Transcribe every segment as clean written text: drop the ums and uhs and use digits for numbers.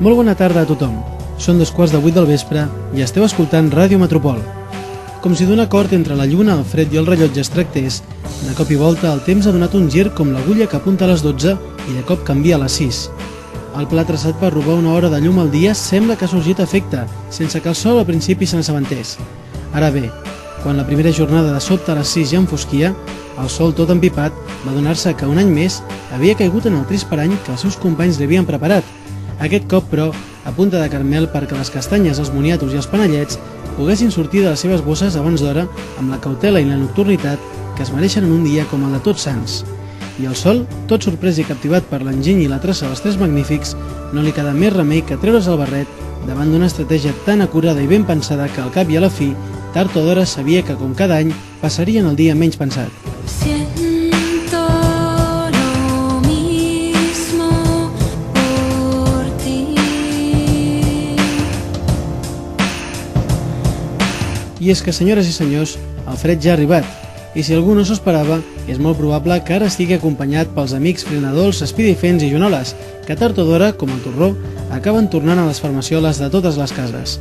Molt bona tarda a tothom. Són 2:15 del vespre i esteu escoltant Ràdio Metropol. Com si d'un acord entre la lluna, el fred i el rellotge es tractés, de cop i volta el temps ha donat un gir com l'agulla que apunta a les 12 i de cop canvia a les 6. El pla traçat per robar una hora de llum al dia sembla que ha sorgit a efecte, sense que el sol al principi se n'assabentés. Ara bé, quan la primera jornada de sobte a les 6 ja enfosquia, el sol tot empipat va adonar-se que un any més havia caigut en el trist parany que els seus companys li havien preparat. Aquest cop, però, a punta de caramel perquè les castanyes, els moniatos i els panellets poguessin sortir de les seves bosses abans d'hora amb la cautela i la nocturnitat que es mereixen en un dia com el de Tots Sants. I el sol, tot sorprès i captivat per l'enginy i la traça dels Tres Magnífics, no li queda més remei que treure's el barret davant d'una estratègia tan acurada i ben pensada que al cap i a la fi, tard o d'hora sabia que com cada any passarien el dia menys pensat. I és que, senyores i senyors, el fred ja ha arribat, i si algú no s'ho esperava, és molt probable que ara estigui acompanyat pels amics frenadols, espidifents i joanoles, que tard o d'hora, com el torró, acaben tornant a les farmacioles de totes les cases.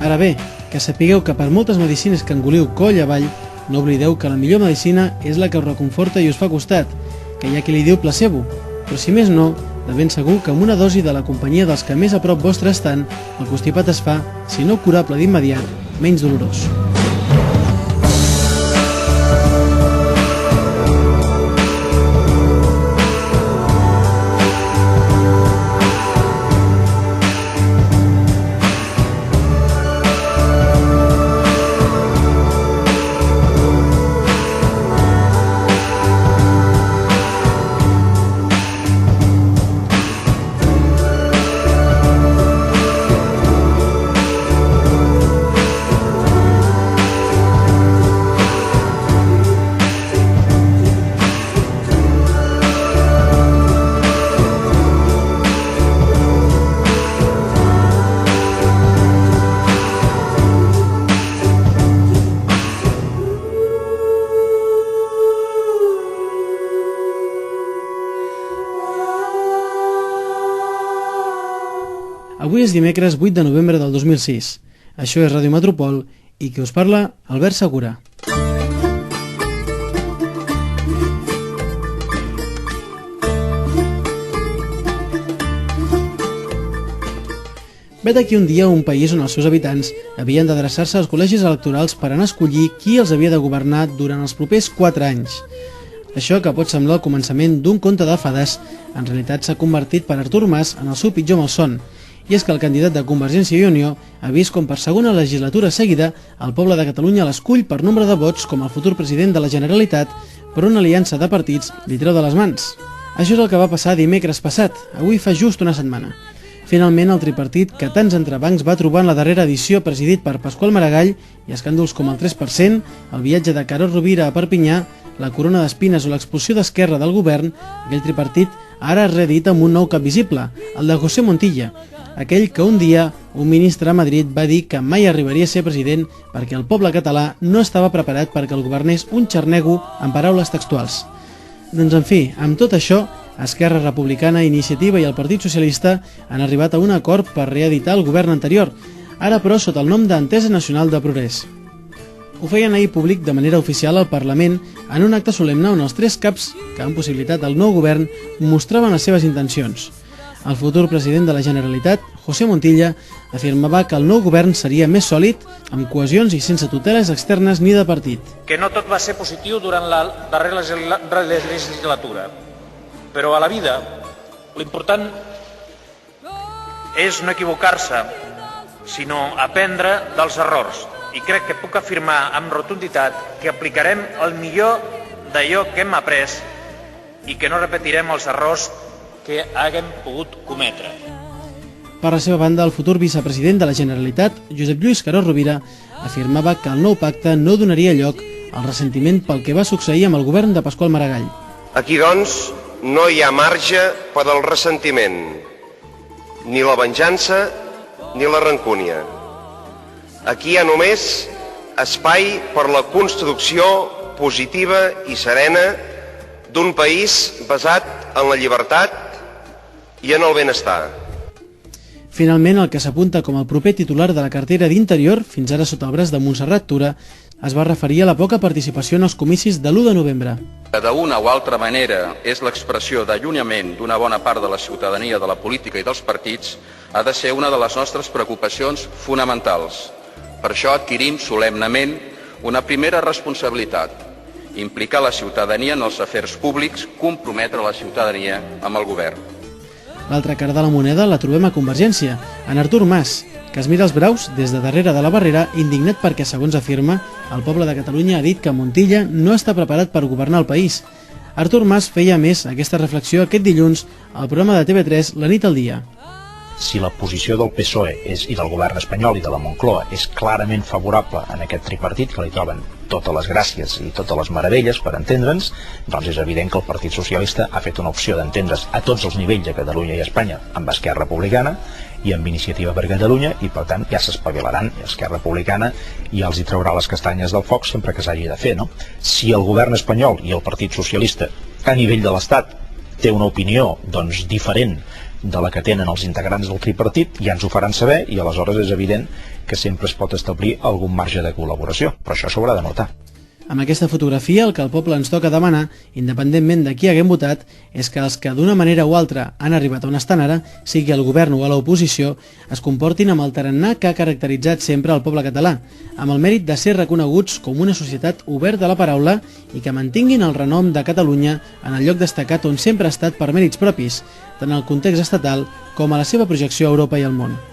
Ara bé, que sapigueu que per moltes medicines que engoliu coll avall, no oblideu que la millor medicina és la que us reconforta i us fa costat, que hi ha qui li diu placebo, però si més no, de ben segur que amb una dosi de la companyia dels que més a prop vostre estan, el constipat es fa, si no curable d'immediat, menys dolorós. Avui és dimecres 8 de novembre del 2006. Això és Ràdio Metropol i qui us parla, Albert Segura. Vet aquí un dia un país on els seus habitants havien d'adreçar-se als col·legis electorals per anar a escollir qui els havia de governar durant els propers 4 anys. Això, que pot semblar el començament d'un conte de fades, en realitat s'ha convertit per Artur Mas en el seu pitjor malson. I és que el candidat de Convergència i Unió ha vist com per segona legislatura seguida el poble de Catalunya l'escull per nombre de vots com el futur president de la Generalitat, però una aliança de partits li treu de les mans. Això és el que va passar dimecres passat, avui fa just una setmana. Finalment, el tripartit que tants entrebancs va trobar en la darrera edició presidit per Pasqual Maragall i escàndols com el 3%, el viatge de Carod Rovira a Perpinyà, la corona d'espines o l'expulsió d'Esquerra del govern, aquell tripartit ara es reedita amb un nou cap visible, el de José Montilla, aquell que un dia un ministre a Madrid va dir que mai arribaria a ser president perquè el poble català no estava preparat perquè el governés un xarnego en paraules textuals. Doncs en fi, amb tot això, Esquerra Republicana, Iniciativa i el Partit Socialista han arribat a un acord per reeditar el govern anterior, ara però sota el nom d'Entesa Nacional de Progrés. Ho feien ahir públic de manera oficial al Parlament en un acte solemne on els 3 caps que han possibilitat el nou govern mostraven les seves intencions. El futur president de la Generalitat, José Montilla, afirmava que el nou govern seria més sòlid, amb cohesions i sense tuteles externes ni de partit. Que no tot va ser positiu durant la darrera legislatura, però a la vida l'important és no equivocar-se, sinó aprendre dels errors. I crec que puc afirmar amb rotunditat que aplicarem el millor d'allò que hem après i que no repetirem els errors que haguem pogut cometre. Per la seva banda, el futur vicepresident de la Generalitat, Josep Lluís Carod Rovira, afirmava que el nou pacte no donaria lloc al ressentiment pel que va succeir amb el govern de Pasqual Maragall. Aquí, doncs, no hi ha marge per al ressentiment, ni la venjança ni la rancúnia. Aquí hi ha només espai per la construcció positiva i serena d'un país basat en la llibertat i en el benestar. Finalment, el que s'apunta com el proper titular de la cartera d'Interior, fins ara sota el braç de Montserrat Tura, es va referir a la poca participació en els comicis de l'1 de novembre. D'una o altra manera és l'expressió d'allunyament d'una bona part de la ciutadania de la política i dels partits, ha de ser una de les nostres preocupacions fonamentals. Per això adquirim solemnement una primera responsabilitat: implicar la ciutadania en els afers públics, comprometre la ciutadania amb el govern. L'altra cara de la moneda la trobem a Convergència, en Artur Mas, que es mira els braus des de darrere de la barrera, indignat perquè, segons afirma, el poble de Catalunya ha dit que Montilla no està preparat per governar el país. Artur Mas feia més aquesta reflexió aquest dilluns al programa de TV3 La nit al dia. Si la posició del PSOE i del govern espanyol i de la Moncloa és clarament favorable en aquest tripartit, que li troben totes les gràcies i totes les meravelles per entendre'ns, doncs és evident que el Partit Socialista ha fet una opció d'entendre's a tots els nivells de Catalunya i Espanya amb Esquerra Republicana i amb Iniciativa per Catalunya, i per tant ja s'espavilaran. Esquerra Republicana ja els hi traurà les castanyes del foc sempre que s'hagi de fer, no? Si el govern espanyol i el Partit Socialista a nivell de l'Estat té una opinió doncs diferent de la que tenen els integrants del tripartit, ja ens ho faran saber, i aleshores és evident que sempre es pot establir algun marge de col·laboració, però això s'haurà de notar. Amb aquesta fotografia, el que el poble ens toca demanar, independentment de qui haguem votat, és que els que d'una manera o altra han arribat on estan ara, sigui al govern o a l'oposició, es comportin amb el tarannà que ha caracteritzat sempre el poble català, amb el mèrit de ser reconeguts com una societat oberta a la paraula i que mantinguin el renom de Catalunya en el lloc destacat on sempre ha estat per mèrits propis, tant al context estatal com a la seva projecció a Europa i al món.